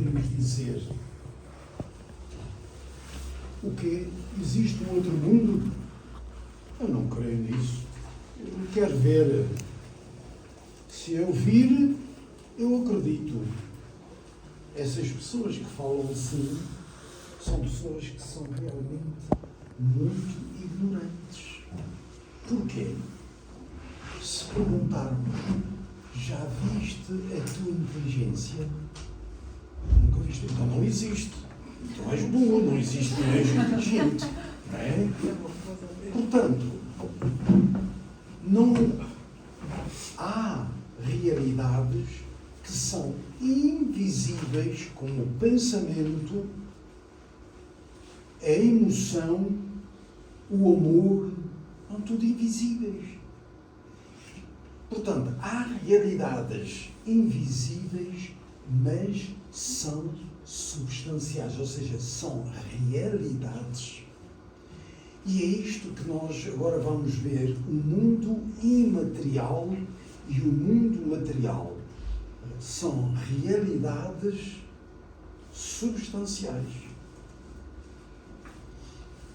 ouvimos dizer: o quê? Existe um outro mundo? Eu não creio nisso. Eu quero ver. Se eu vir, eu acredito. Essas pessoas que falam assim são pessoas que são realmente muito ignorantes. Porquê? Se perguntarmos: já viste a tua inteligência? Nunca viste. Então não existe. Então és burro, não existe, não és inteligente. Não é? Portanto, não há realidades que são invisíveis, como o pensamento, a emoção, o amor, são tudo invisíveis. Portanto, há realidades invisíveis, mas são substanciais, ou seja, são realidades. E é isto que nós agora vamos ver: o mundo imaterial e o mundo material. São realidades substanciais.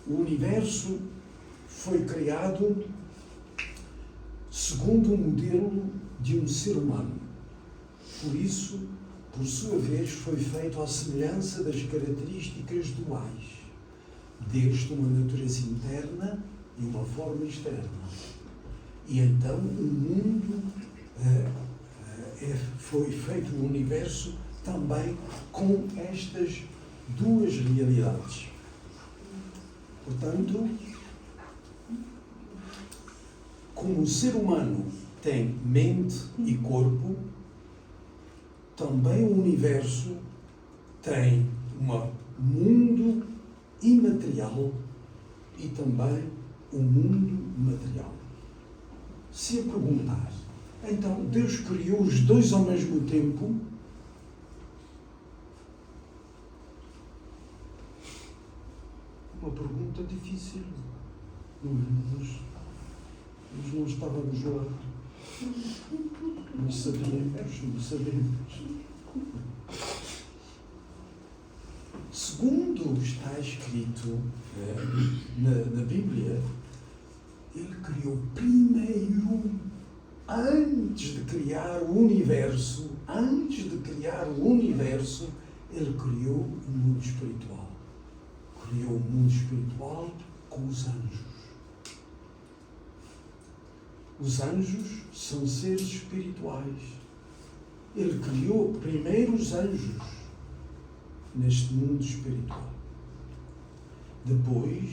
O universo foi criado segundo o modelo de um ser humano. Por isso, por sua vez, foi feito à semelhança das características duais, desde uma natureza interna e uma forma externa. E então o mundo foi feito, o universo também com estas duas realidades. Portanto, como o ser humano tem mente e corpo, também o universo tem um mundo imaterial e também um mundo material. Se a perguntar: então Deus criou os dois ao mesmo tempo? Uma pergunta difícil. Nós não estávamos lá. Não sabemos. Segundo está escrito na Bíblia, Ele criou primeiro, antes de criar o universo, Ele criou o mundo espiritual. Criou o mundo espiritual com os anjos. Os anjos são seres espirituais. Ele criou primeiro os anjos neste mundo espiritual. Depois,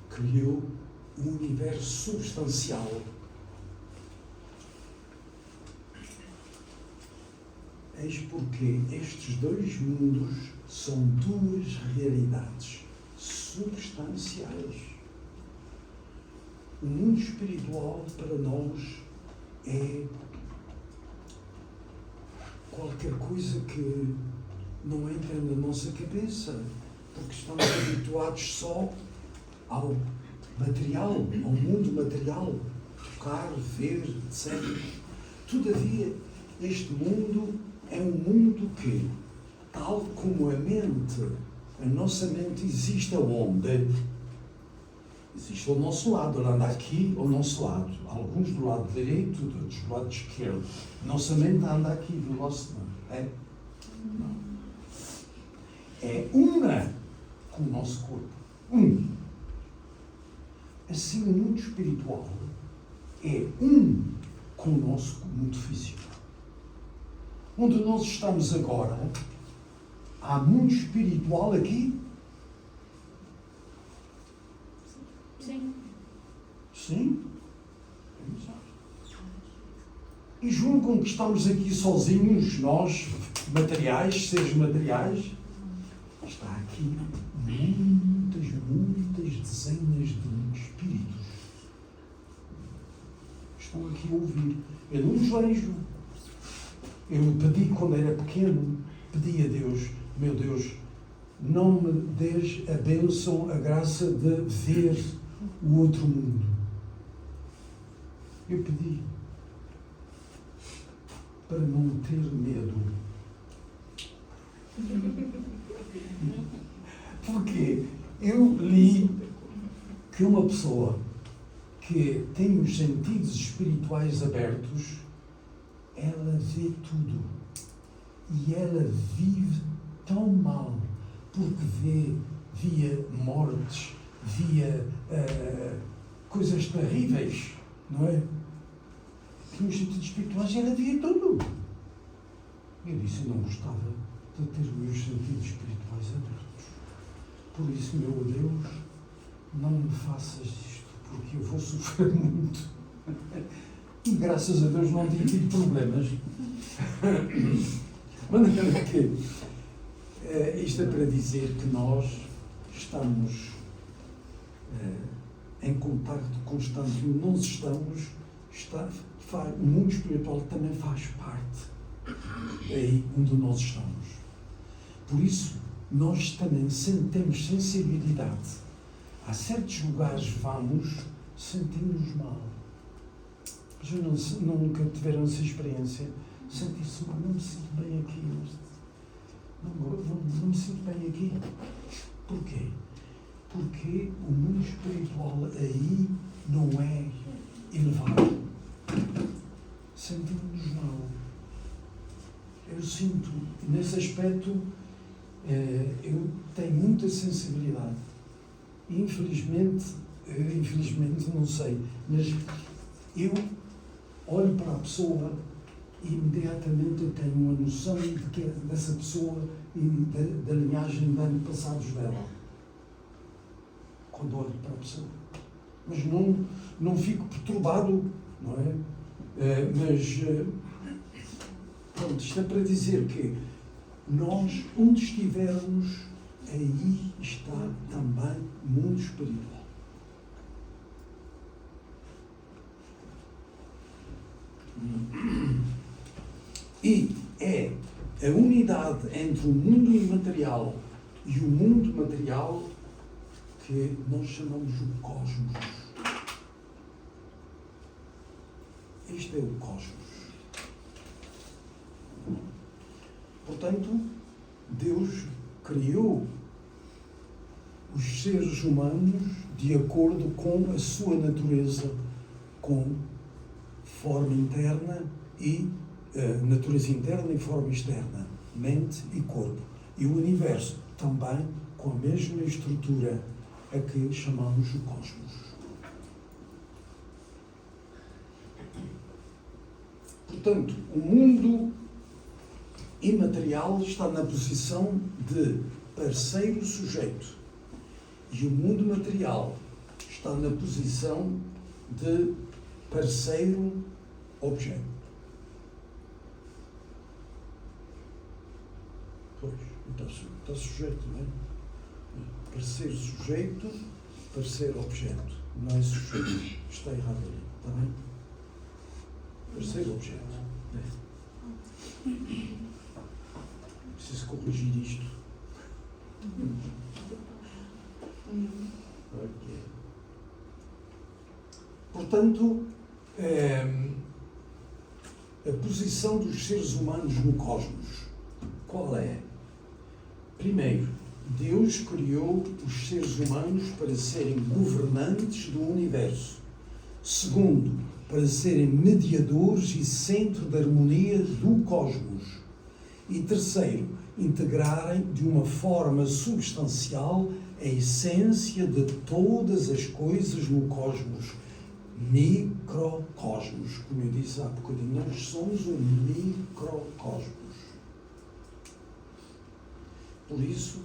criou o universo substancial. Eis porque estes dois mundos são duas realidades substanciais. O mundo espiritual para nós é qualquer coisa que não entra na nossa cabeça, porque estamos habituados só ao material, ao mundo material, tocar, ver, etc. Todavia, este mundo é um mundo que, tal como a nossa mente existe aonde? Existe ao nosso lado, ela anda aqui ao nosso lado. Alguns do lado direito, outros do lado esquerdo. Nossa mente anda aqui do nosso lado. É? Não. É uma com o nosso corpo. Assim, o mundo espiritual é com o nosso mundo físico. Onde nós estamos agora, há mundo espiritual aqui? Sim. Sim? E julgam que estamos aqui sozinhos, nós, materiais, seres materiais? Está aqui muitas dezenas de espíritos. Estão aqui a ouvir. Eu não os vejo. Eu pedi quando era pequeno, pedi a Deus: meu Deus, não me des a bênção, a graça de ver o outro mundo. Eu pedi para não ter medo. pessoa que tem os sentidos espirituais abertos, ela vê tudo. E ela vive tão mal, porque via mortes, via coisas terríveis, não é? Que nos sentidos espirituais ela via tudo. Eu disse, eu não gostava de ter os meus sentidos espirituais abertos. Por isso, meu Deus, não me faças isto, porque eu vou sofrer muito. E graças a Deus não tenho tido problemas. Mas que isto é para dizer que nós estamos em contacto constante. Nós estamos, o mundo espiritual também faz parte aí onde nós estamos. Por isso, nós também temos sensibilidade. A certos lugares vamos, sentimos mal. Mas nunca tiveram essa experiência. Sentir-se mal, não me sinto bem aqui. Não me sinto bem aqui. Porquê? Porque o mundo espiritual aí não é elevado. Sentimos-nos mal. Eu sinto, nesse aspecto, eu tenho muita sensibilidade. Infelizmente, não sei, mas eu olho para a pessoa e imediatamente eu tenho uma noção de que é dessa pessoa e da linhagem de antepassados dela. Quando olho para a pessoa. Mas não fico perturbado, não é? Pronto, isto é para dizer que nós, onde estivermos, aí está também o mundo espiritual. E é a unidade entre o mundo imaterial e o mundo material que nós chamamos o cosmos. Este é o cosmos. Portanto, Deus criou os seres humanos de acordo com a sua natureza, com forma interna e natureza interna e forma externa, mente e corpo. E o universo também com a mesma estrutura a que chamamos o cosmos. Portanto, o mundo imaterial está na posição de parceiro sujeito e o mundo material está na posição de parceiro objeto. Pois, está sujeito, não é? Parceiro sujeito, parceiro objeto. Não é sujeito. Está errado ali, está bem? Parceiro objeto. É. Preciso corrigir isto. Okay. Portanto, a posição dos seres humanos no cosmos, qual é? Primeiro, Deus criou os seres humanos para serem governantes do universo. Segundo, para serem mediadores e centro da harmonia do cosmos. E terceiro, integrarem de uma forma substancial a essência de todas as coisas no cosmos. Microcosmos. Como eu disse há bocadinho, nós somos um microcosmos. Por isso,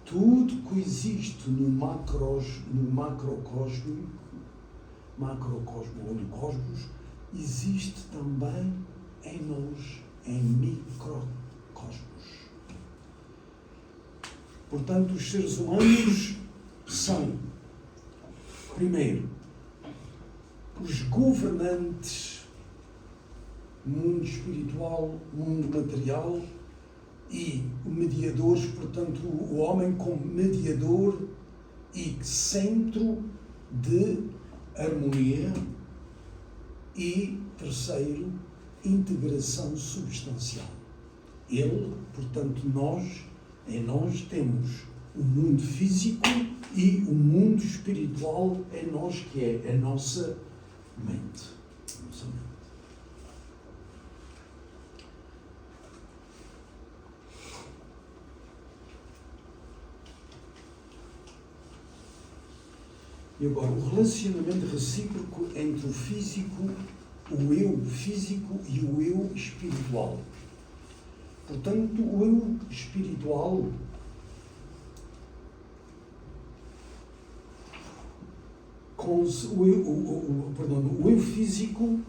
tudo que existe no macrocosmo ou no cosmos, existe também em nós, em microcosmos. Portanto, os seres humanos são, primeiro, os governantes do mundo espiritual, mundo material, e mediadores, portanto, o homem como mediador e centro de harmonia, e terceiro, integração substancial. Ele, portanto, em nós temos o mundo físico e o mundo espiritual em nós, que é a nossa mente. A nossa mente. E agora, o relacionamento recíproco entre o físico, o eu físico e o eu espiritual. Portanto, o eu espiritual o eu físico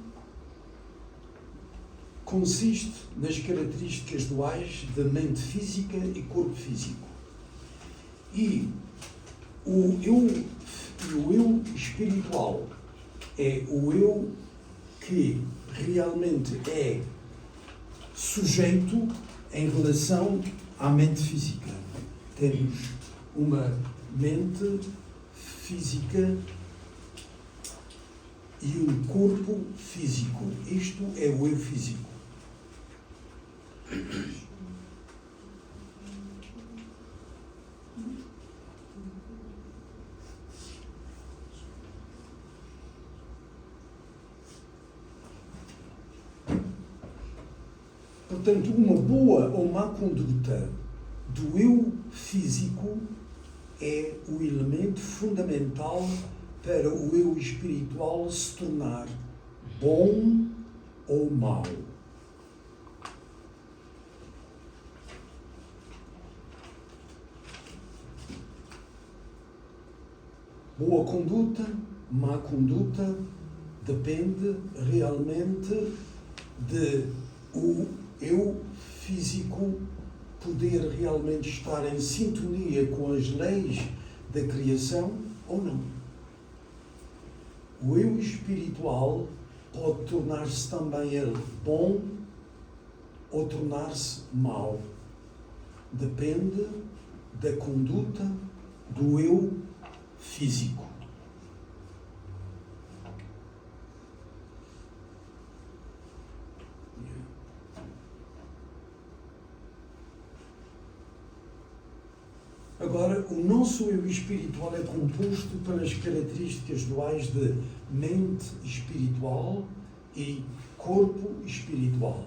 consiste nas características duais da mente física e corpo físico. E o eu espiritual é o eu que realmente é sujeito em relação à mente física. Temos uma mente física e um corpo físico. Isto é o eu físico. Portanto, uma boa ou má conduta do eu físico é o elemento fundamental para o eu espiritual se tornar bom ou mau. Boa conduta, má conduta, depende realmente de o eu físico poder realmente estar em sintonia com as leis da criação ou não. O eu espiritual pode tornar-se também ele bom ou tornar-se mau. Depende da conduta do eu físico. Agora, o nosso eu espiritual é composto pelas características duais de mente espiritual e corpo espiritual.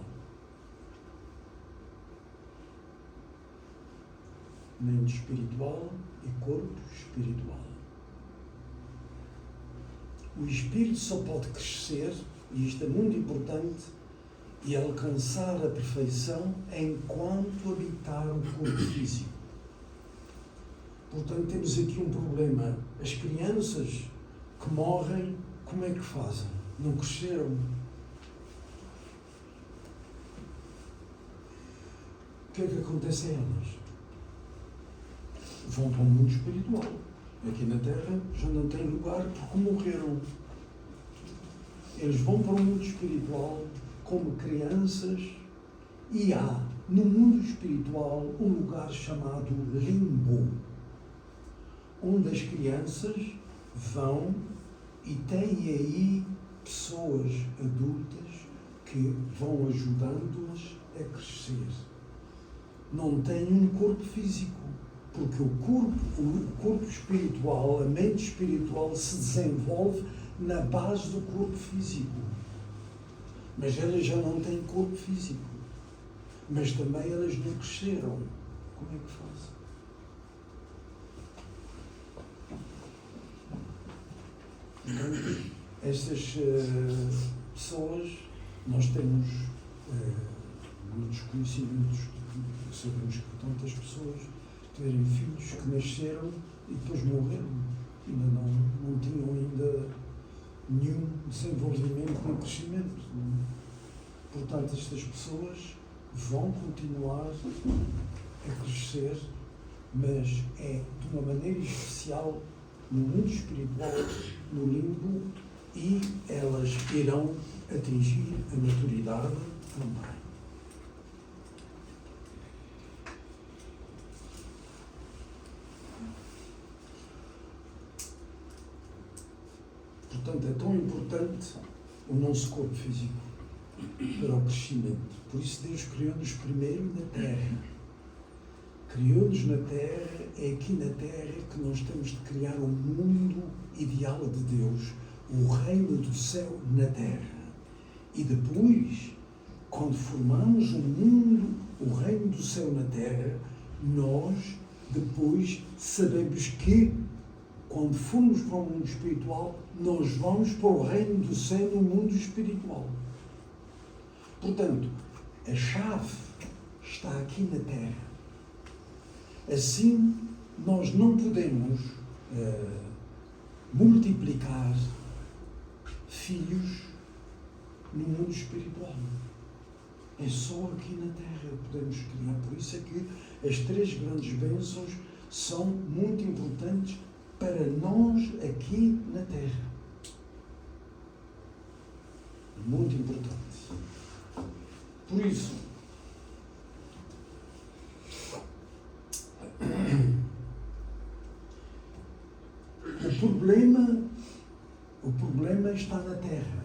Mente espiritual e corpo espiritual. O espírito só pode crescer, e isto é muito importante, e alcançar a perfeição enquanto habitar o corpo físico. Portanto, temos aqui um problema. As crianças que morrem, como é que fazem? Não cresceram. O que é que acontece a elas? Vão para o mundo espiritual. Aqui na Terra já não têm lugar porque morreram. Eles vão para o mundo espiritual como crianças e há no mundo espiritual um lugar chamado limbo, onde as crianças vão e têm aí pessoas adultas que vão ajudando-as a crescer. Não têm um corpo físico, porque o corpo espiritual, a mente espiritual se desenvolve na base do corpo físico. Mas elas já não têm corpo físico. Mas também elas não cresceram. Como é que fazem? Então, estas pessoas, nós temos muitos conhecimentos, sabemos que tantas pessoas terem filhos que nasceram e depois morreram, ainda não tinham ainda nenhum desenvolvimento nem crescimento. Portanto, estas pessoas vão continuar a crescer, mas é de uma maneira especial no mundo espiritual, no limbo, e elas irão atingir a maturidade também. Portanto, é tão importante o nosso corpo físico para o crescimento. Por isso Deus criou-nos primeiro na Terra. Criou-nos na Terra é aqui na Terra que nós temos de criar o mundo ideal de Deus, o reino do céu na Terra. E depois, quando formamos o mundo, o reino do céu na Terra, nós depois sabemos que, quando formos para o mundo espiritual, nós vamos para o reino do céu no mundo espiritual. Portanto, a chave está aqui na Terra. Assim, nós não podemos multiplicar filhos no mundo espiritual. É só aqui na Terra que podemos criar. Por isso é que as 3 grandes bênçãos são muito importantes para nós aqui na Terra. Muito importante. Por isso, o problema está na Terra.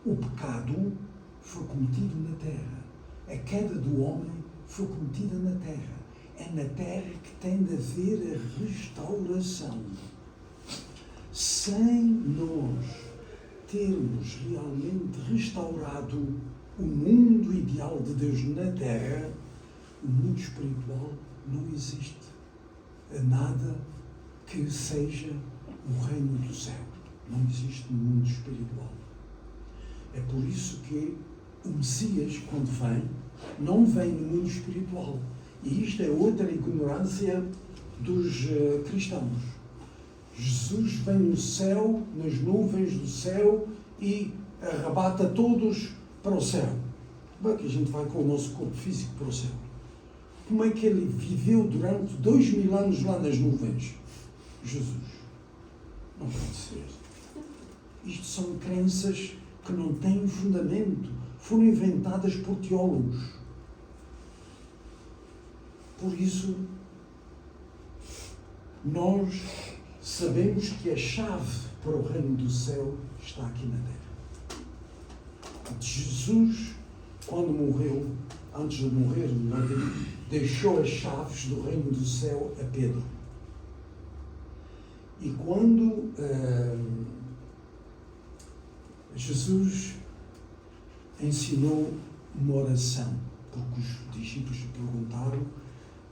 O pecado foi cometido na Terra. A queda do homem foi cometida na Terra. É na Terra que tem de haver a restauração. Sem nós termos realmente restaurado o mundo ideal de Deus na Terra, o mundo espiritual não existe. Nada que seja o reino do céu. Não existe no mundo espiritual. É por isso que o Messias, quando vem, não vem no mundo espiritual. E isto é outra ignorância dos cristãos. Jesus vem no céu, nas nuvens do céu, e arrebata todos para o céu. Como é que a gente vai com o nosso corpo físico para o céu? Como é que ele viveu durante 2000 anos lá nas nuvens? Jesus. Não pode ser. Isto são crenças que não têm fundamento. Foram inventadas por teólogos. Por isso, nós sabemos que a chave para o reino do céu está aqui na Terra. Jesus, quando morreu, antes de morrer, deixou as chaves do reino do céu a Pedro. E quando Jesus ensinou uma oração, porque os discípulos perguntaram,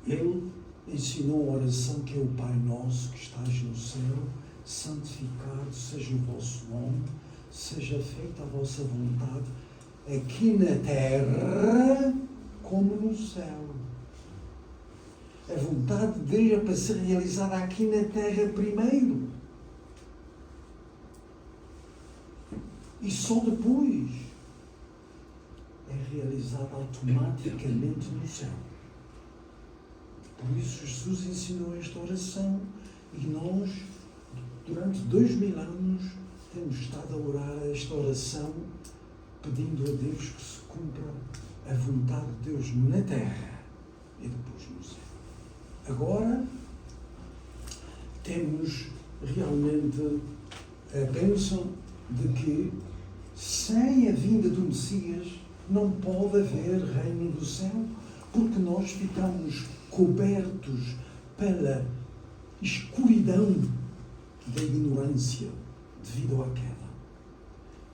ele ensinou a oração que é o Pai Nosso que estás no céu, santificado seja o vosso nome, seja feita a vossa vontade, aqui na terra como no céu. A vontade de Deus é para ser realizada aqui na terra primeiro. E só depois é realizada automaticamente no céu. Por isso Jesus ensinou esta oração e nós, durante 2000 anos, temos estado a orar esta oração pedindo a Deus que se cumpra a vontade de Deus na terra e depois no céu. Agora, temos realmente a bênção de que, sem a vinda do Messias, não pode haver reino do céu, porque nós ficamos cobertos pela escuridão da ignorância devido à queda.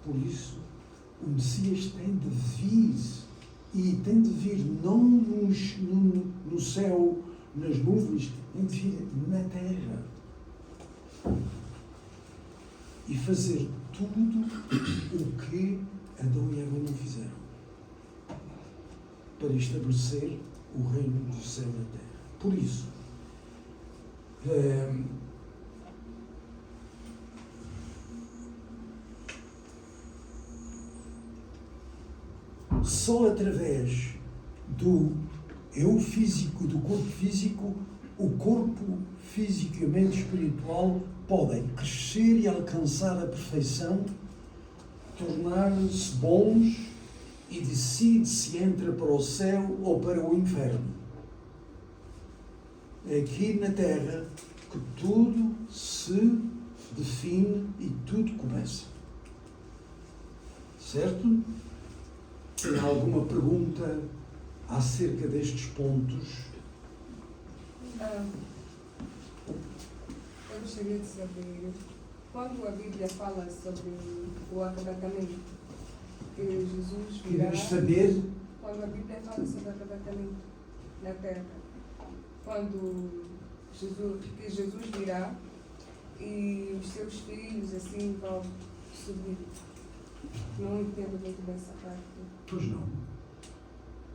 Por isso, o Messias tem de vir, e tem de vir não no céu, nas nuvens, tem de vir na terra e fazer tudo o que Adão e Eva não fizeram para estabelecer o reino do céu na terra. Por isso, só através do eu físico, do corpo físico, o corpo físico e a mente espiritual podem crescer e alcançar a perfeição, tornar-se bons e decide se entra para o céu ou para o inferno. É aqui na Terra que tudo se define e tudo começa. Certo? Tem alguma pergunta acerca destes pontos? gostaria de saber, quando a Bíblia fala sobre o arrebatamento, que Jesus virá, Queres saber? quando a Bíblia fala sobre o arrebatamento na terra, quando que Jesus virá e os seus filhos assim vão subir. Não entendo muito dessa parte. Pois não.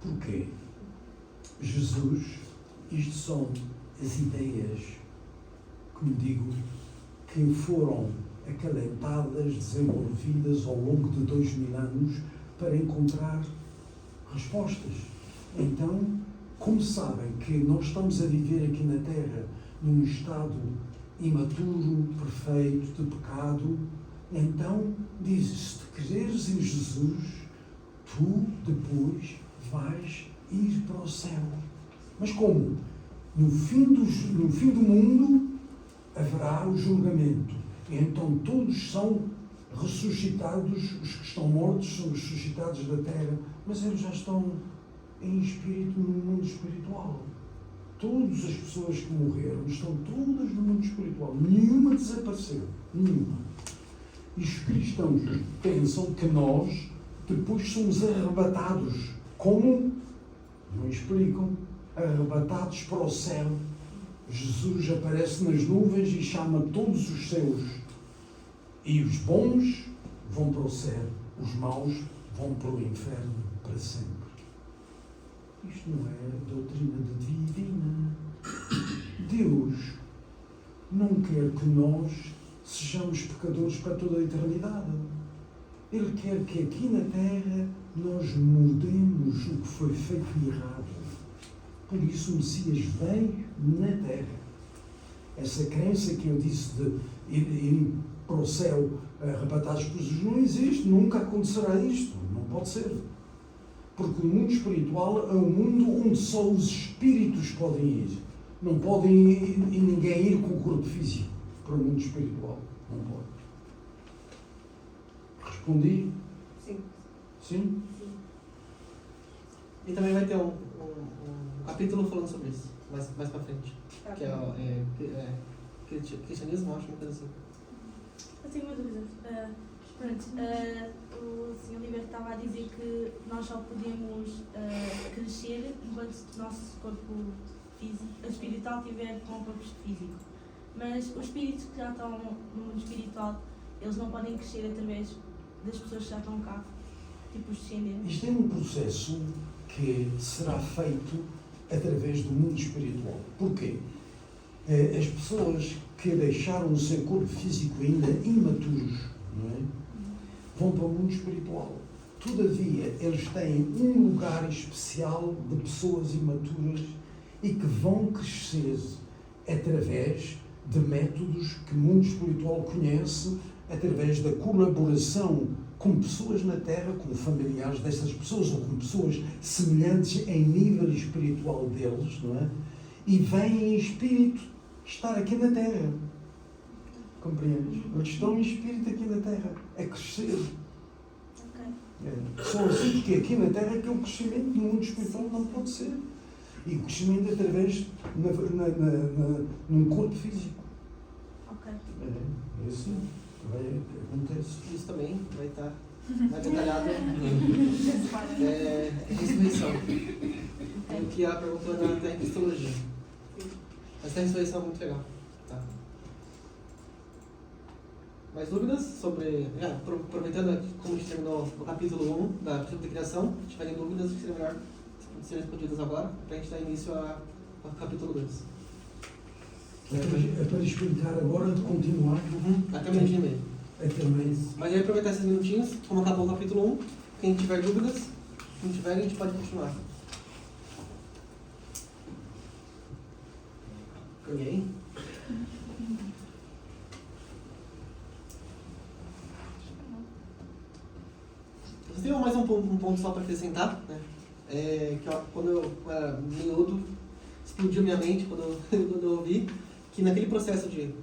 Porquê? Jesus, isto são as ideias, como digo, que foram acalentadas, desenvolvidas ao longo de 2000 anos para encontrar respostas. Então, como sabem que nós estamos a viver aqui na Terra num estado imaturo, perfeito, de pecado, então diz: se te creres em Jesus, tu depois vais ir para o céu. Mas como? No fim do mundo haverá o julgamento. E então todos são ressuscitados, os que estão mortos são ressuscitados da terra, mas eles já estão em espírito no mundo espiritual. Todas as pessoas que morreram estão todas no mundo espiritual. Nenhuma desapareceu. Nenhuma. E os cristãos pensam que nós depois somos arrebatados. Como? Não explicam. Arrebatados para o céu. Jesus aparece nas nuvens e chama todos os seus. E os bons vão para o céu. Os maus vão para o inferno para sempre. Isto não é doutrina divina. Deus não quer que nós sejamos pecadores para toda a eternidade. Ele quer que aqui na Terra nós mudemos o que foi feito errado. Por isso o Messias veio na Terra. Essa crença que eu disse de ir para o céu arrebatados por Jesus não existe, nunca acontecerá isto. Não pode ser. Porque o mundo espiritual é um mundo onde só os espíritos podem ir. Não podem ninguém ir com o corpo físico para o mundo espiritual. Não pode. Respondi? Sim. Sim? Sim. E também vai ter um capítulo falando sobre isso, mais pra frente. Tá Que bom. cristianismo, acho, uma coisa assim. Eu tenho uma dúvida. O Sr. Liberto estava a dizer que nós só podemos crescer enquanto o nosso corpo físico, espiritual estiver com o corpo físico. Mas os espíritos que já estão no mundo espiritual, eles não podem crescer através das pessoas que já estão cá, tipo os descendentes. Isto é um processo que será feito através do mundo espiritual. Porquê? As pessoas que deixaram o seu corpo físico ainda imaturos, não é? Vão para o mundo espiritual. Todavia, eles têm um lugar especial de pessoas imaturas e que vão crescer através de métodos que o mundo espiritual conhece, através da colaboração com pessoas na Terra, com familiares dessas pessoas ou com pessoas semelhantes em nível espiritual deles, não é? E vêm em espírito estar aqui na Terra. Compreendes? Eles estão em espírito aqui na Terra, a crescer. Ok. Só assim, porque aqui na Terra é que o crescimento no mundo espiritual não pode ser. E o crescimento através num corpo físico. Ok. É assim. Acontece. Isso também vai estar mais detalhado ressurreição. O que a pergunta da cristologia. Essa ressurreição é muito legal. Tá. Mais dúvidas sobre... aproveitando aqui, como a gente terminou o capítulo 1 da criação, se tiverem dúvidas, seria melhor serem respondidas agora, para a gente dar início ao capítulo 2. É para explicar agora, de continuar. Até o meio-dia e meio. Até mais. Mas aí aproveitar esses minutinhos, como acabou o capítulo 1, quem tiver dúvidas, se não tiver, a gente pode continuar. Ninguém? Vocês têm mais um ponto só para acrescentar, né? Quando eu era miúdo, explodiu minha mente quando eu ouvi que naquele processo de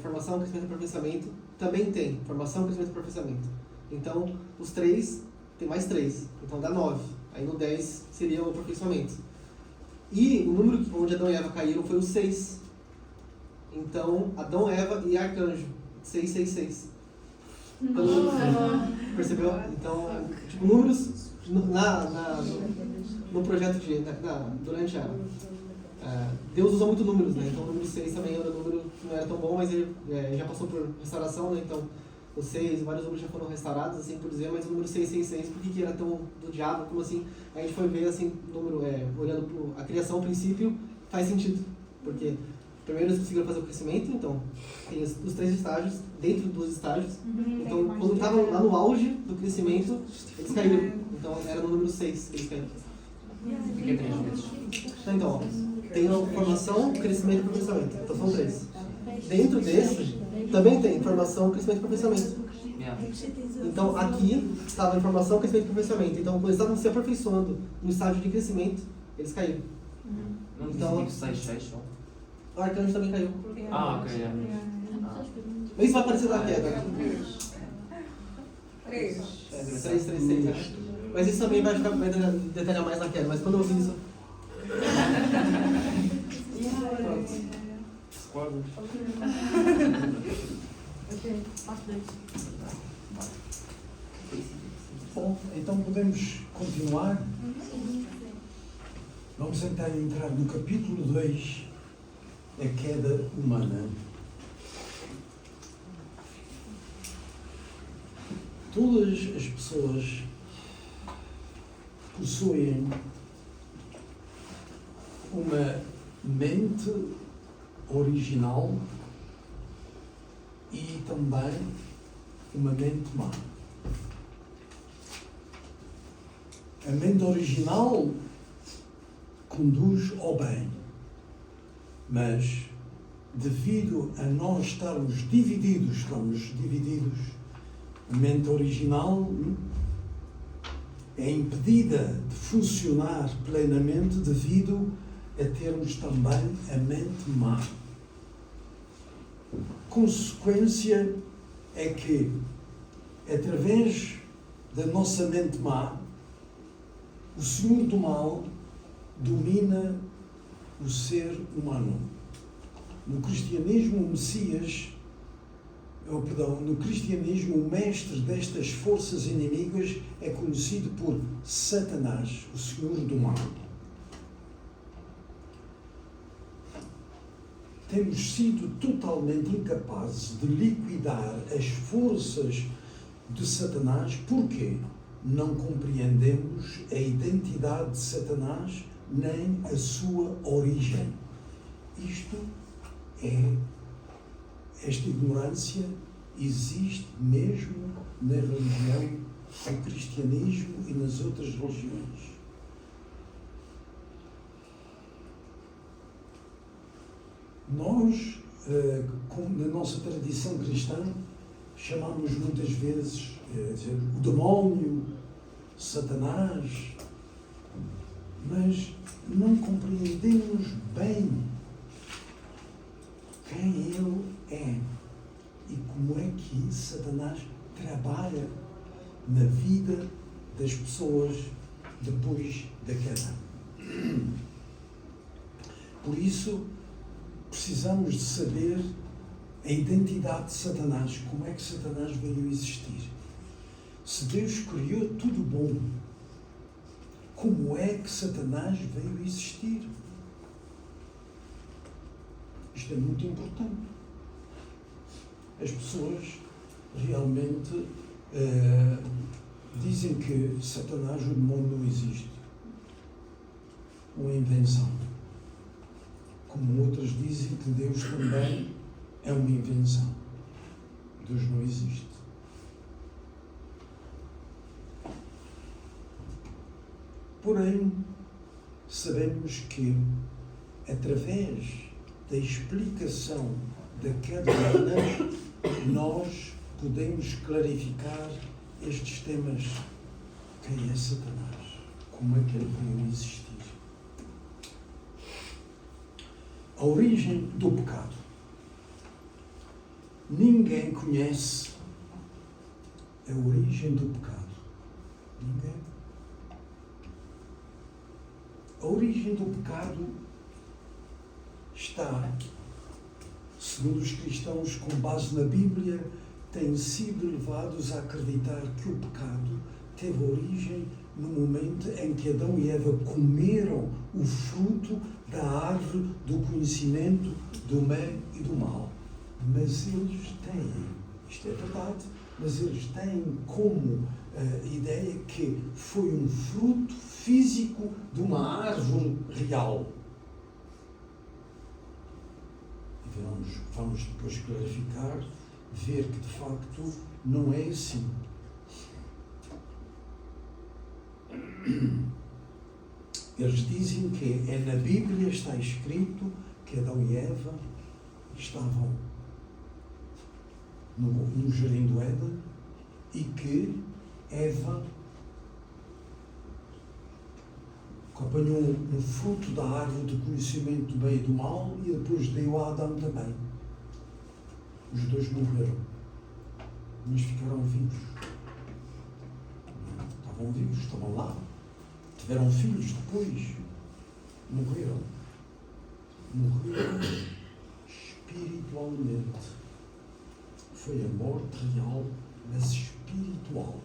formação, crescimento e aperfeiçoamento também tem formação, crescimento e aperfeiçoamento. Então, os 3, tem mais 3, então dá 9. Aí no 10 seria o aperfeiçoamento. E o número onde Adão e Eva caíram foi o 6. Então, Adão, Eva e Arcanjo, 666. Percebeu? Então, tipo, números no projeto durante Deus usa muito números, né? Então o número 6 também era um número que não era tão bom, mas ele já passou por restauração, né? Então o 6, vários números já foram restaurados, assim por dizer, mas o número 666, por que era tão do diabo? Como assim? Aí a gente foi ver, assim, o número, olhando a criação, o princípio, faz sentido. Porque primeiro eles conseguiram fazer o crescimento, então tem os 3 estágios, dentro dos estágios. Então quando estavam lá no auge do crescimento, eles caíram. Então era no número 6 que eles caíram. Por que 3 vezes? Então, ó, tem a formação, crescimento e aperfeiçoamento. Então são 3. Dentro desse, também tem formação, crescimento e aperfeiçoamento. Então aqui estava informação, crescimento e aperfeiçoamento. Então quando eles estavam se aperfeiçoando no estágio de crescimento, eles caíram. Não Então, disse 6, 6 só? O arcanjo também caiu. Ah, ok. Mas isso vai aparecer na queda. 3. 636, né? Mas isso também vai detalhar mais na queda. Mas quando eu vi isso. Pronto. Ok, parte 2. Bom, então podemos continuar. Vamos então entrar no capítulo 2, a queda humana. Todas as pessoas possuem uma mente original e também uma mente má. A mente original conduz ao bem, mas devido a nós estamos divididos, a mente original é impedida de funcionar plenamente devido a termos também a mente má. Consequência é que, através da nossa mente má, o Senhor do Mal domina o ser humano. No cristianismo, o Messias, no cristianismo, o mestre destas forças inimigas é conhecido por Satanás, o Senhor do Mal. Temos sido totalmente incapazes de liquidar as forças de Satanás. Porquê? Não compreendemos a identidade de Satanás nem a sua origem. Esta ignorância existe mesmo na religião, no cristianismo e nas outras religiões. Nós, na nossa tradição cristã, chamamos muitas vezes o demónio, Satanás, mas não compreendemos bem quem ele é e como é que Satanás trabalha na vida das pessoas depois da queda. Por isso, precisamos de saber a identidade de Satanás, como é que Satanás veio existir. Se Deus criou tudo bom, como é que Satanás veio existir? Isto é muito importante. As pessoas realmente dizem que Satanás, o demônio, não existe. Uma invenção. Como outras dizem que Deus também é uma invenção. Deus não existe. Porém, sabemos que, através da explicação da queda humana, nós podemos clarificar estes temas. Quem é Satanás? Como é que ele veio existir? A origem do pecado. Ninguém conhece a origem do pecado. Ninguém. A origem do pecado está segundo os cristãos, com base na Bíblia, têm sido levados a acreditar que o pecado teve origem no momento em que Adão e Eva comeram o fruto da árvore do conhecimento do bem e do mal. Mas eles têm, isto é verdade, mas eles têm como ideia que foi um fruto físico de uma árvore real. E vamos depois clarificar, ver que de facto não é assim. Eles dizem que é na Bíblia está escrito que Adão e Eva estavam no jardim do Éden e que Eva apanhou um fruto da árvore do conhecimento do bem e do mal e depois deu a Adão também. Os dois morreram, mas ficaram vivos. Estavam vivos, estavam lá. Tiveram filhos depois. Morreram. Morreram espiritualmente. Foi a morte real, mas espiritual.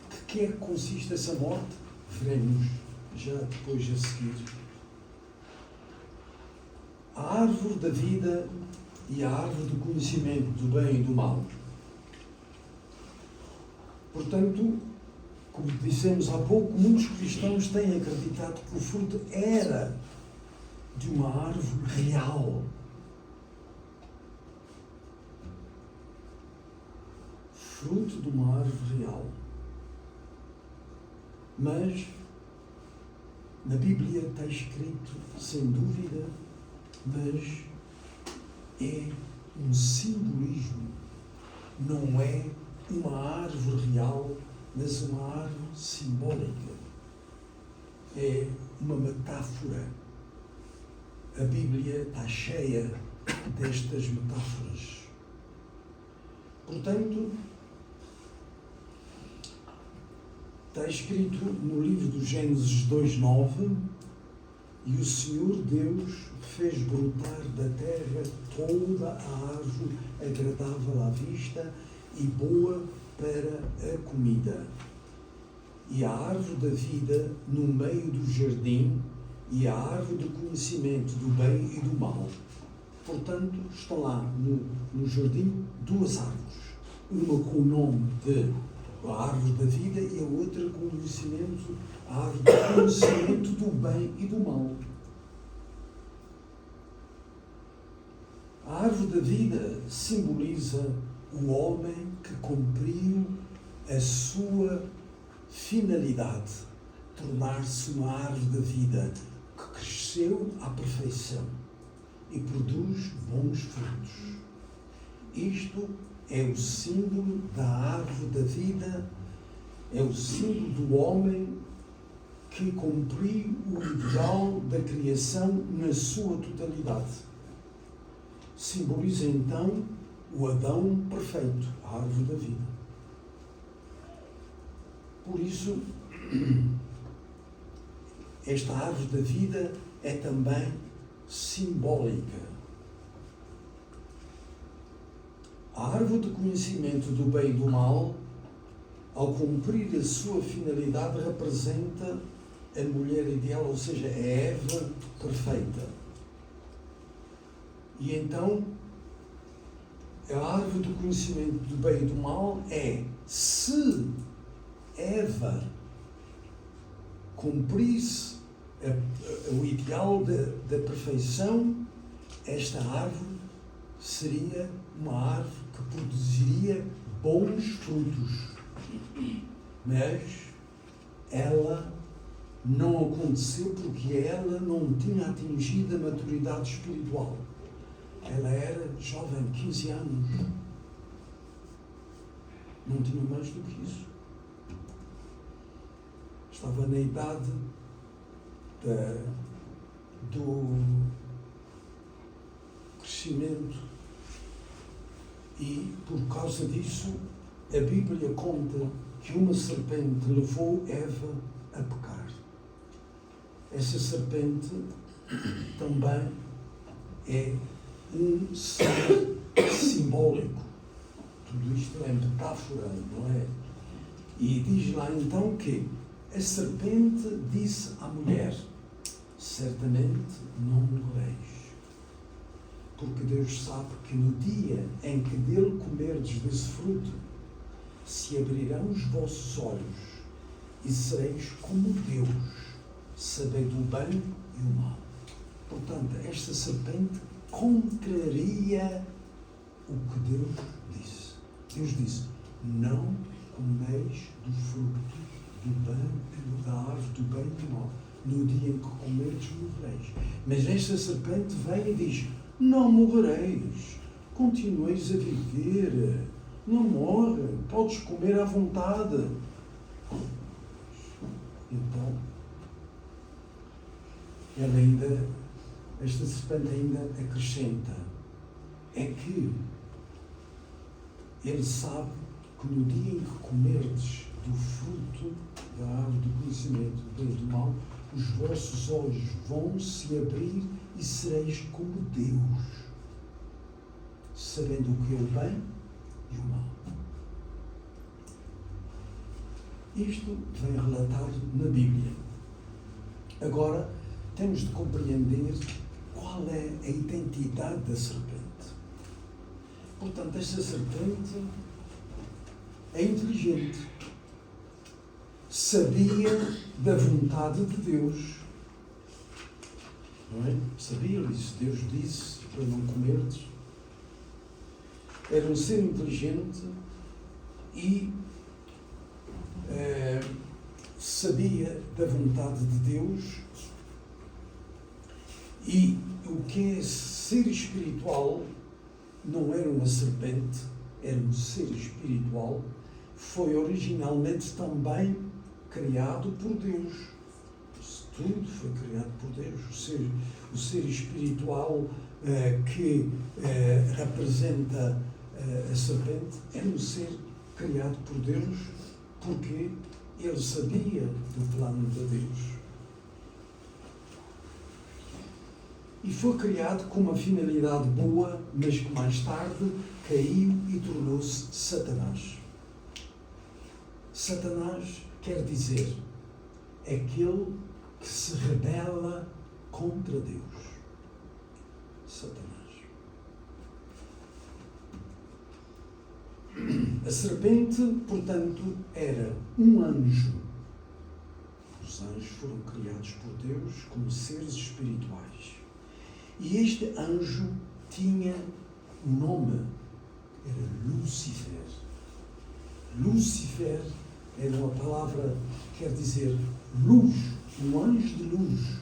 De que é que consiste essa morte? Veremos já depois a seguir. A árvore da vida e a árvore do conhecimento do bem e do mal. Portanto, como dissemos há pouco, muitos cristãos têm acreditado que o fruto era de uma árvore real. Fruto de uma árvore real. Mas na Bíblia está escrito, sem dúvida, mas é um simbolismo. Não é uma árvore real, mas uma árvore simbólica. É uma metáfora. A Bíblia está cheia destas metáforas. Portanto, está escrito no livro do Gênesis 2:9: e o Senhor Deus fez brotar da terra toda a árvore agradável à vista e boa para a comida, e a árvore da vida no meio do jardim, e a árvore do conhecimento do bem e do mal. Portanto, estão lá no jardim duas árvores, uma com o nome de a árvore da vida e a outra com o conhecimento, a árvore do conhecimento do bem e do mal. A árvore da vida simboliza o homem que cumpriu a sua finalidade, tornar-se uma árvore da vida que cresceu à perfeição e produz bons frutos. Isto é o símbolo da árvore da vida, é o símbolo do homem que cumpriu o ideal da criação na sua totalidade. Simboliza então o Adão perfeito, a árvore da vida. Por isso, esta árvore da vida é também simbólica. A árvore do conhecimento do bem e do mal, ao cumprir a sua finalidade, representa a mulher ideal, ou seja, a Eva perfeita. E então, a árvore do conhecimento do bem e do mal é, se Eva cumprisse o ideal da perfeição, esta árvore seria uma árvore que produziria bons frutos. Mas ela não aconteceu porque ela não tinha atingido a maturidade espiritual. Ela era jovem, 15 anos. Não tinha mais do que isso. Estava na idade do crescimento. E, por causa disso, a Bíblia conta que uma serpente levou Eva a pecar. Essa serpente também é um ser simbólico. Tudo isto é metáfora, não é? E diz lá então que a serpente disse à mulher: certamente não morrereis. Porque Deus sabe que no dia em que dele comerdes desse fruto, se abrirão os vossos olhos e sereis como Deus, sabendo o bem e o mal. Portanto, esta serpente contraria o que Deus disse. Deus disse: não comeis do fruto do bem, da árvore do bem e do mal. No dia em que comerdes, morrereis. Mas esta serpente vem e diz: não morrereis, continueis a viver, não morre, podes comer à vontade. Então, esta serpente ainda acrescenta: é que ele sabe que no dia em que comerdes do fruto da árvore do conhecimento do bem e do mal, os vossos olhos vão se abrir e sereis como Deus, sabendo o que é o bem e o mal. Isto vem relatado na Bíblia. Agora, temos de compreender qual é a identidade da serpente. Portanto, esta serpente é inteligente, sabia da vontade de Deus, não é? Sabia isso. Deus disse para não comerdes. Era um ser inteligente e sabia da vontade de Deus. E o que é ser espiritual não era uma serpente, era um ser espiritual. Foi originalmente também criado por Deus. Isso tudo foi criado por Deus. O ser espiritual que representa a serpente era um ser criado por Deus, porque ele sabia do plano de Deus. E foi criado com uma finalidade boa, mas que mais tarde caiu e tornou-se Satanás. Satanás quer dizer aquele que se rebela contra Deus. Satanás. A serpente, portanto, era um anjo. Os anjos foram criados por Deus como seres espirituais. E este anjo tinha um nome, era Lúcifer. Lúcifer era uma palavra que quer dizer luz, um anjo de luz.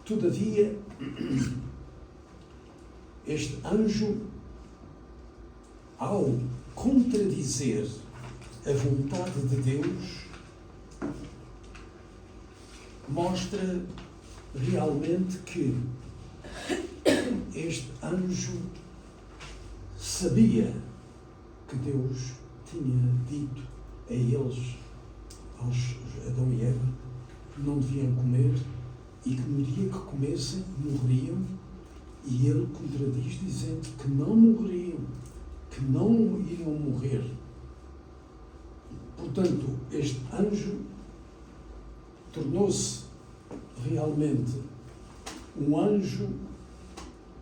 Todavia, este anjo, ao contradizer a vontade de Deus, mostra realmente que este anjo sabia que Deus tinha dito a eles, aos Adão e Eva, que não deviam comer e que no dia que comessem morreriam, e ele contradiz dizendo que não morreriam, que não iriam morrer. Portanto, este anjo tornou-se realmente um anjo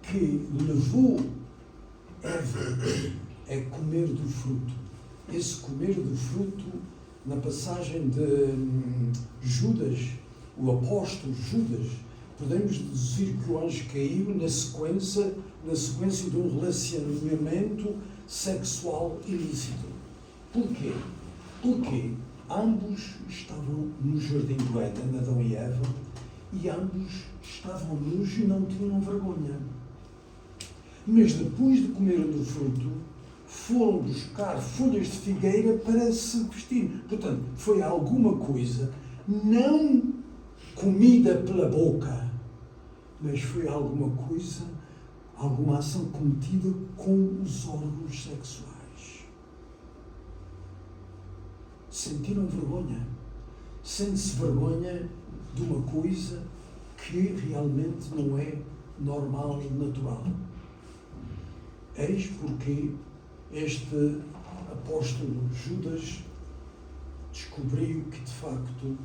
que levou Eva a comer do fruto. Esse comer do fruto, na passagem de Judas, o apóstolo Judas, podemos deduzir que o anjo caiu na sequência de um relacionamento sexual ilícito. Porquê? Porque ambos estavam no jardim do Éden, Adão e Eva, e ambos estavam nus e não tinham vergonha. Mas depois de comerem do fruto, foram buscar folhas de figueira para se vestir. Portanto, foi alguma coisa, não comida pela boca, mas foi alguma coisa, alguma ação cometida com os órgãos sexuais. Sentiram vergonha. Sente-se vergonha de uma coisa que realmente não é normal e natural. Eis porque este apóstolo Judas descobriu que de facto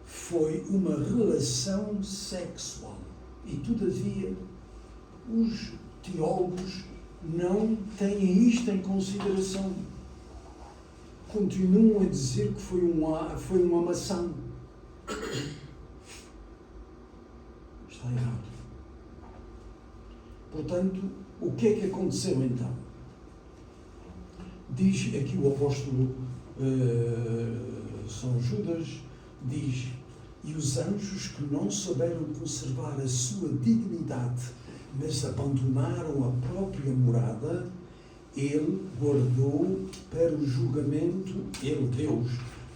foi uma relação sexual. E todavia os teólogos não têm isto em consideração. Continuam a dizer que foi uma maçã. Está errado. Portanto, o que é que aconteceu então? Diz aqui o apóstolo São Judas, diz: e os anjos que não souberam conservar a sua dignidade, mas abandonaram a própria morada, ele guardou para o julgamento, Deus,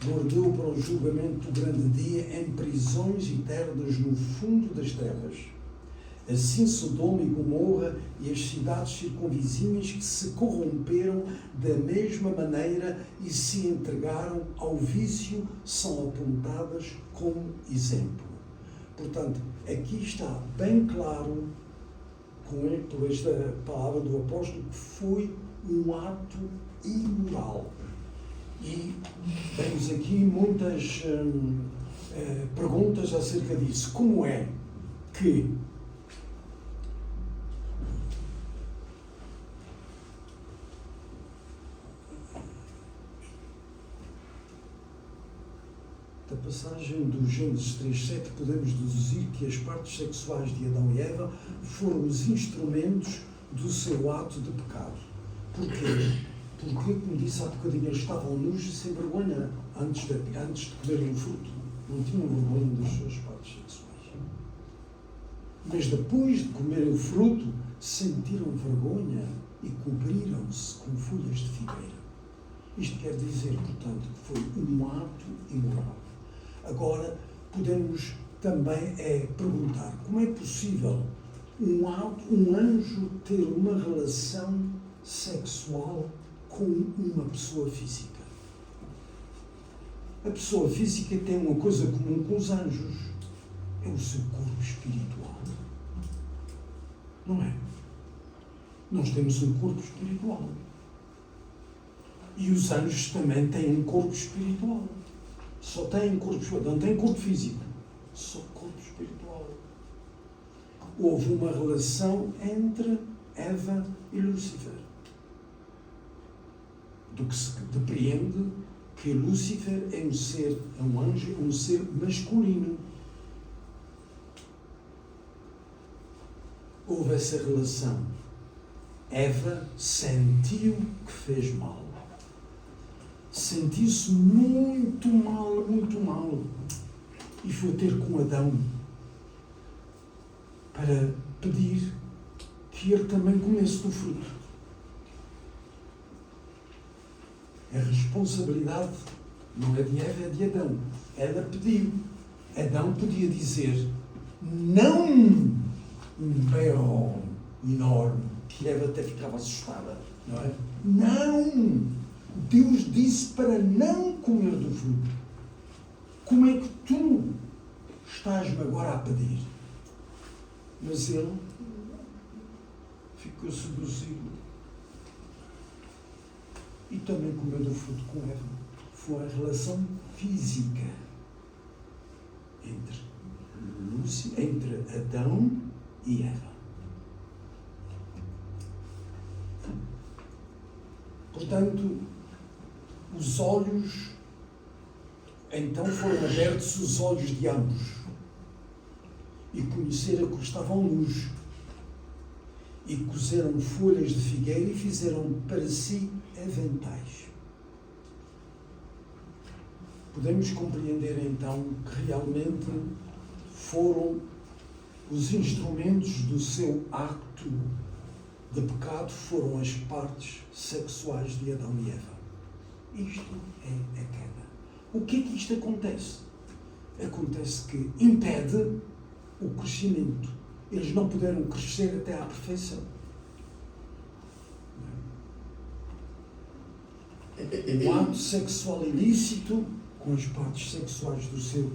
guardou para o julgamento do grande dia em prisões eternas no fundo das terras. Assim Sodoma e Gomorra e as cidades circunvizinhas que se corromperam da mesma maneira e se entregaram ao vício são apontadas como exemplo. Portanto, aqui está bem claro, por esta palavra do apóstolo, que foi um ato imoral. E temos aqui muitas perguntas acerca disso. Como é que da passagem do Gênesis 3:7 podemos deduzir que as partes sexuais de Adão e Eva foram os instrumentos do seu ato de pecado. Porquê? Porque, como disse há bocadinho, eles estavam nus e sem vergonha antes de comerem o fruto. Não tinham vergonha das suas partes sexuais. Mas depois de comerem o fruto, sentiram vergonha e cobriram-se com folhas de figueira. Isto quer dizer, portanto, que foi um ato imoral. Agora, podemos também perguntar como é possível um anjo ter uma relação sexual com uma pessoa física. A pessoa física tem uma coisa comum com os anjos: é o seu corpo espiritual. Não é? Nós temos um corpo espiritual. E os anjos também têm um corpo espiritual. Só têm corpo espiritual, não têm corpo físico, só corpo espiritual. Houve uma relação entre Eva e Lúcifer, do que se depreende que Lúcifer é um anjo, um ser masculino. Houve essa relação. Eva sentiu que fez mal. Sentiu-se muito mal. E foi ter com Adão para pedir que ele também comesse do fruto. A responsabilidade não é de Eva, é de Adão. Ela pediu. Adão podia dizer não, um berro enorme, que Eva até ficava assustada, não é? Não! Deus disse para não comer do fruto. Como é que tu estás-me agora a pedir? Mas ele ficou seduzido e também comeu do fruto com Eva. Foi a relação física entre Adão e Eva. Portanto, os olhos, então foram abertos os olhos de ambos e conheceram que estavam nus e cozeram folhas de figueira e fizeram para si aventais. Podemos compreender então que realmente foram os instrumentos do seu acto de pecado, foram as partes sexuais de Adão e Eva. Isto é a queda. O que é que isto acontece? Acontece que impede o crescimento. Eles não puderam crescer até à perfeição. Um ato sexual ilícito com as partes sexuais do seu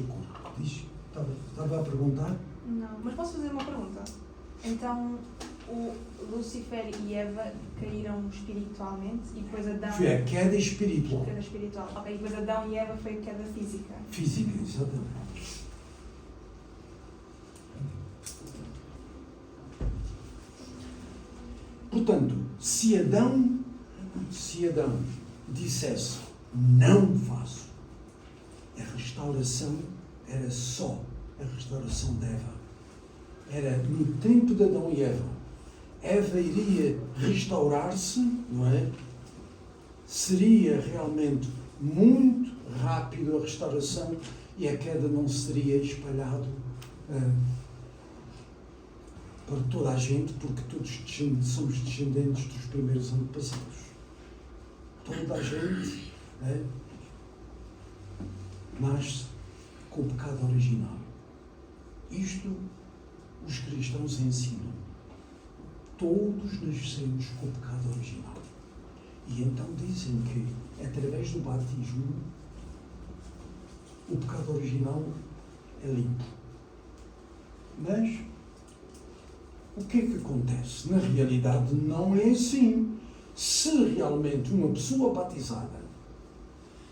corpo. Diz Estava a perguntar? Não, mas posso fazer uma pergunta? Então, o Lucifer e Eva caíram espiritualmente e depois Adão... Foi a queda espiritual. Queda espiritual. Ok, depois Adão e Eva foi a queda física. Física, exatamente. Portanto, se Adão dissesse não faço, a restauração era só a restauração de Eva. Era no tempo de Adão e Eva. Eva iria restaurar-se, não é? Seria realmente muito rápido a restauração e a queda não seria espalhado para toda a gente, porque todos somos descendentes dos primeiros antepassados. Toda a gente nasce com o pecado original. Isto os cristãos ensinam. Todos nascemos com o pecado original. E então dizem que, através do batismo, o pecado original é limpo. Mas, o que é que acontece? Na realidade, não é assim. Se realmente uma pessoa batizada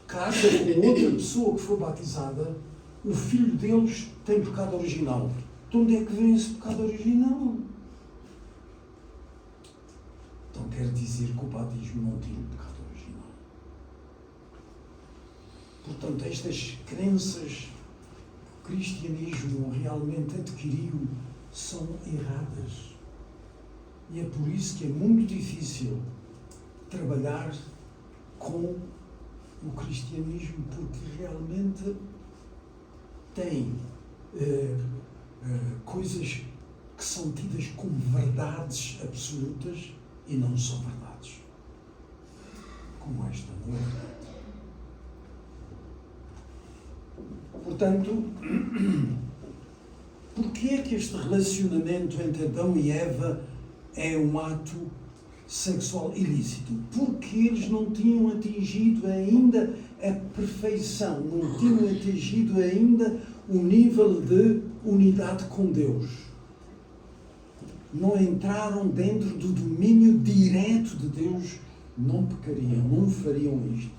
casa com outra pessoa que foi batizada, o filho deles tem pecado original. De onde é que vem esse pecado original? Então quer dizer que o batismo não tira o pecado original. Portanto, estas crenças que o cristianismo realmente adquiriu são erradas. E é por isso que é muito difícil trabalhar com o cristianismo, porque realmente tem coisas que são tidas como verdades absolutas e não são verdades. Como esta, não é? Portanto, porquê é que este relacionamento entre Adão e Eva é um ato sexual ilícito? Porque eles não tinham atingido ainda a perfeição, não tinham atingido ainda o nível de unidade com Deus. Não entraram dentro do domínio direto de Deus, não pecariam, não fariam isto.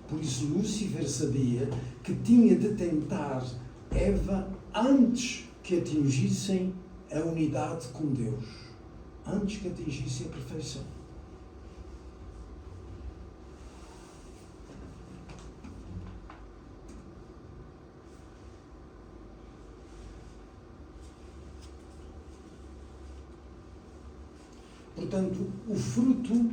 Por isso Lúcifer sabia que tinha de tentar Eva antes que atingissem a unidade com Deus, antes que atingissem a perfeição. Portanto, o fruto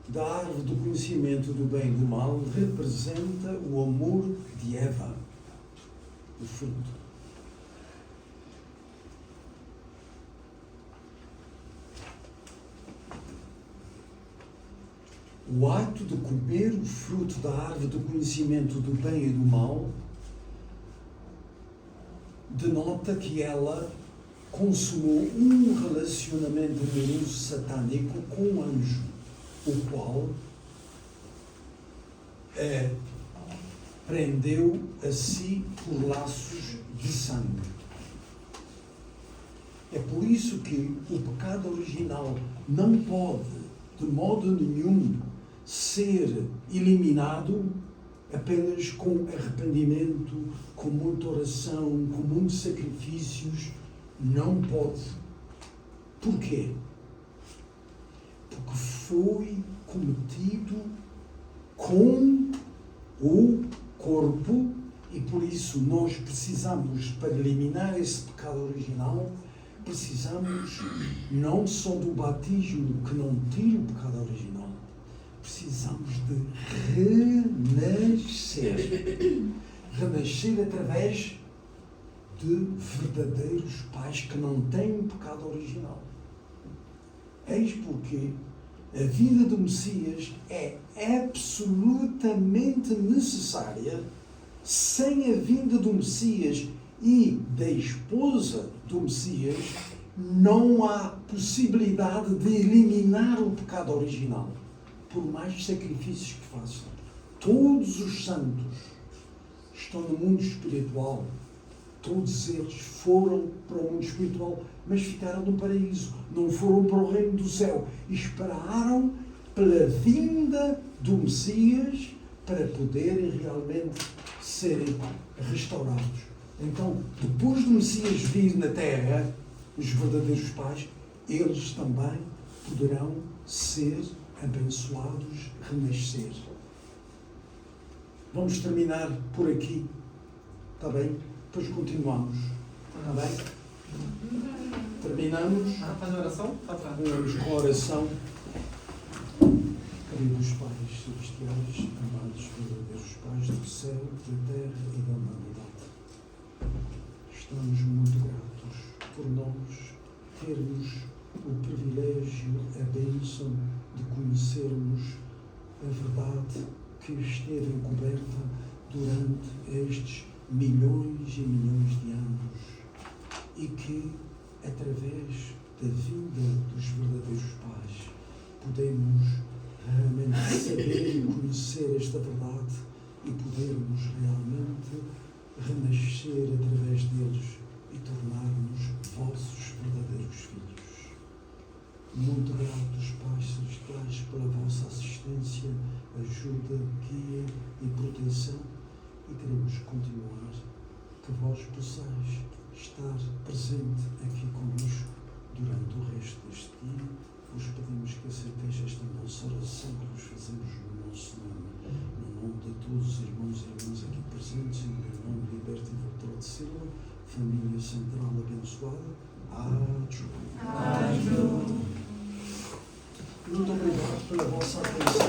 da árvore do conhecimento do bem e do mal representa o amor de Eva. O fruto. O ato de comer o fruto da árvore do conhecimento do bem e do mal denota que ela consumou um relacionamento amoroso satânico com um anjo, o qual prendeu a si por laços de sangue. É por isso que o pecado original não pode, de modo nenhum, ser eliminado apenas com arrependimento, com muita oração, com muitos sacrifícios. Não pode. Porquê? Porque foi cometido com o corpo e por isso nós precisamos, para eliminar esse pecado original, precisamos não só do batismo que não tira o pecado original, precisamos de renascer. Renascer através de verdadeiros pais que não têm pecado original. Eis porque a vida do Messias é absolutamente necessária. Sem a vinda do Messias e da esposa do Messias, não há possibilidade de eliminar o pecado original, por mais sacrifícios que façam. Todos os santos estão no mundo espiritual Todos eles foram para o mundo espiritual, mas ficaram no paraíso. Não foram para o reino do céu. E esperaram pela vinda do Messias para poderem realmente serem restaurados. Então, depois do Messias vir na terra, os verdadeiros pais, eles também poderão ser abençoados, renascer. Vamos terminar por aqui, está bem? Depois continuamos, está bem? Terminamos. Faz a oração? Vamos com a oração. Queridos pais celestiais, amados verdadeiros pais do céu, da terra e da humanidade, estamos muito gratos por nós termos o privilégio, a bênção de conhecermos a verdade que esteve encoberta durante estes milhões e milhões de anos e que, através da vida dos verdadeiros pais, podemos realmente saber e conhecer esta verdade e podermos realmente renascer através deles e tornar-nos vossos verdadeiros filhos. Muito gratos, pais celestiais, pela vossa assistência, ajuda, guia e proteção, e queremos continuar que vós possais estar presente aqui conosco durante o resto deste dia. Vos pedimos que aceitéis esta nossa oração que vos fazemos no nosso nome, no nome de todos os irmãos e irmãs aqui presentes, e no nome de Liberto e Voltor de Silva, família central abençoada. Amém. Muito obrigado pela vossa atenção.